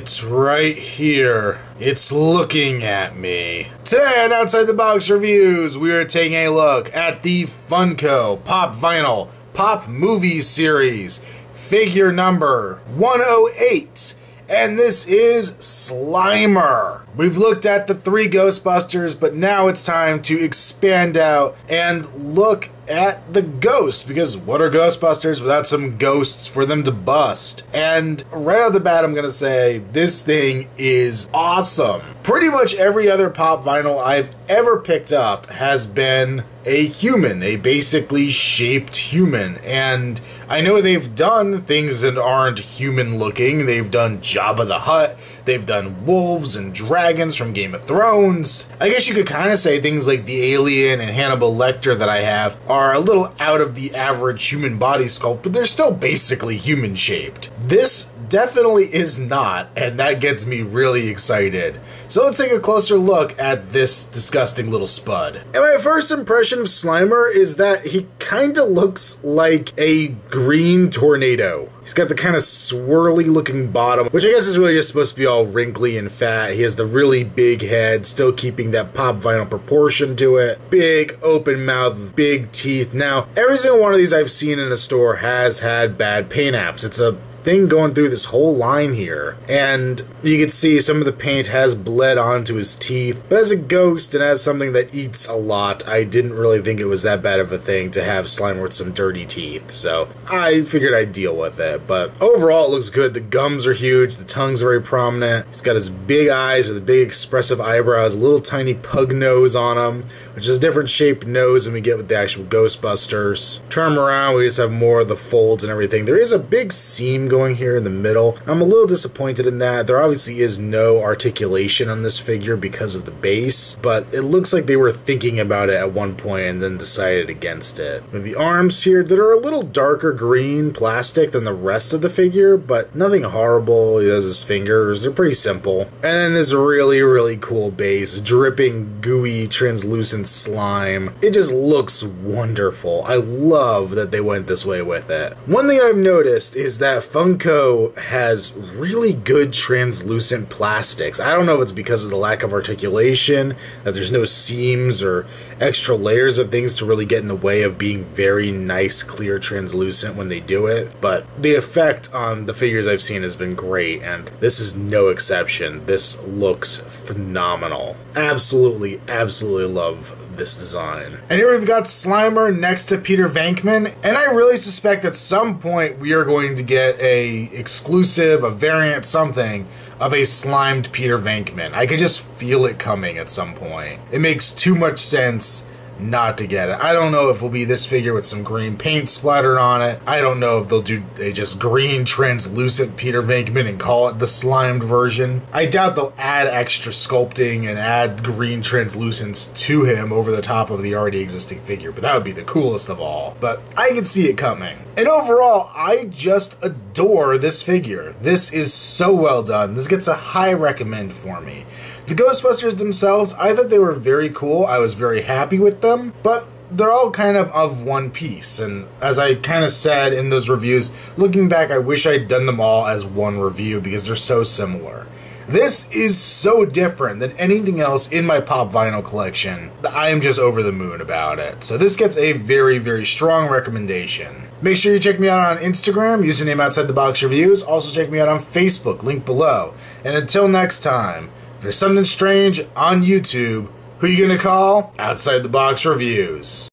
It's right here. It's looking at me. Today on Outside the Box Reviews, we are taking a look at the Funko Pop Vinyl Pop Movie Series, figure number 108. And this is Slimer. We've looked at the three Ghostbusters, but now it's time to expand out and look at the ghosts, because what are Ghostbusters without some ghosts for them to bust? And right off the bat, I'm gonna say this thing is awesome. Pretty much every other pop vinyl I've ever picked up has been a human, a basically shaped human. And I know they've done things that aren't human looking. They've done Jabba the Hutt, they've done wolves and dragons from Game of Thrones. I guess you could kind of say things like the Alien and Hannibal Lecter that I have are a little out of the average human body sculpt, but they're still basically human shaped. This definitely is not, and that gets me really excited. So let's take a closer look at this disgusting little spud. And my first impression of Slimer is that he kinda looks like a green tornado. He's got the kind of swirly looking bottom, which I guess is really just supposed to be all wrinkly and fat. He has the really big head, still keeping that pop vinyl proportion to it. Big open mouth, big teeth. Now, every single one of these I've seen in a store has had bad paint apps. It's a thing going through this whole line here, and you can see some of the paint has bled onto his teeth, but as a ghost and as something that eats a lot, I didn't really think it was that bad of a thing to have Slimer with some dirty teeth, so I figured I'd deal with it. But overall it looks good. The gums are huge, the tongue's very prominent, he's got his big eyes with the big expressive eyebrows, a little tiny pug nose on him, which is a different shaped nose than we get with the actual Ghostbusters. Turn him around, we just have more of the folds and everything. There is a big seam going here in the middle. I'm a little disappointed in that. There obviously is no articulation on this figure because of the base, but it looks like they were thinking about it at one point and then decided against it. We have the arms here that are a little darker green plastic than the rest of the figure, but nothing horrible. He has his fingers. They're pretty simple. And then this really, really cool base, dripping, gooey, translucent slime. It just looks wonderful. I love that they went this way with it. One thing I've noticed is that Funko has really good translucent plastics. I don't know if it's because of the lack of articulation, that there's no seams or extra layers of things to really get in the way of being very nice, clear, translucent when they do it, but the effect on the figures I've seen has been great, and this is no exception. This looks phenomenal. Absolutely, absolutely love this design. And here we've got Slimer next to Peter Venkman, and I really suspect at some point we are going to get a exclusive, a variant, something of a slimed Peter Venkman. I could just feel it coming at some point. It makes too much sense not to get it. I don't know if it'll be this figure with some green paint splattered on it. I don't know if they'll do a just green translucent Peter Venkman and call it the slimed version. I doubt they'll add extra sculpting and add green translucence to him over the top of the already existing figure, but that would be the coolest of all. But I can see it coming. And overall, I just adore this figure. This is so well done. This gets a high recommend for me. The Ghostbusters themselves, I thought they were very cool. I was very happy with them, but they're all kind of one piece. And as I kind of said in those reviews, looking back, I wish I'd done them all as one review because they're so similar. This is so different than anything else in my pop vinyl collection that I am just over the moon about it. So this gets a very, very strong recommendation. Make sure you check me out on Instagram, username Outside the Box Reviews. Also check me out on Facebook, link below. And until next time, if there's something strange on YouTube, who you gonna call? Outside the Box Reviews.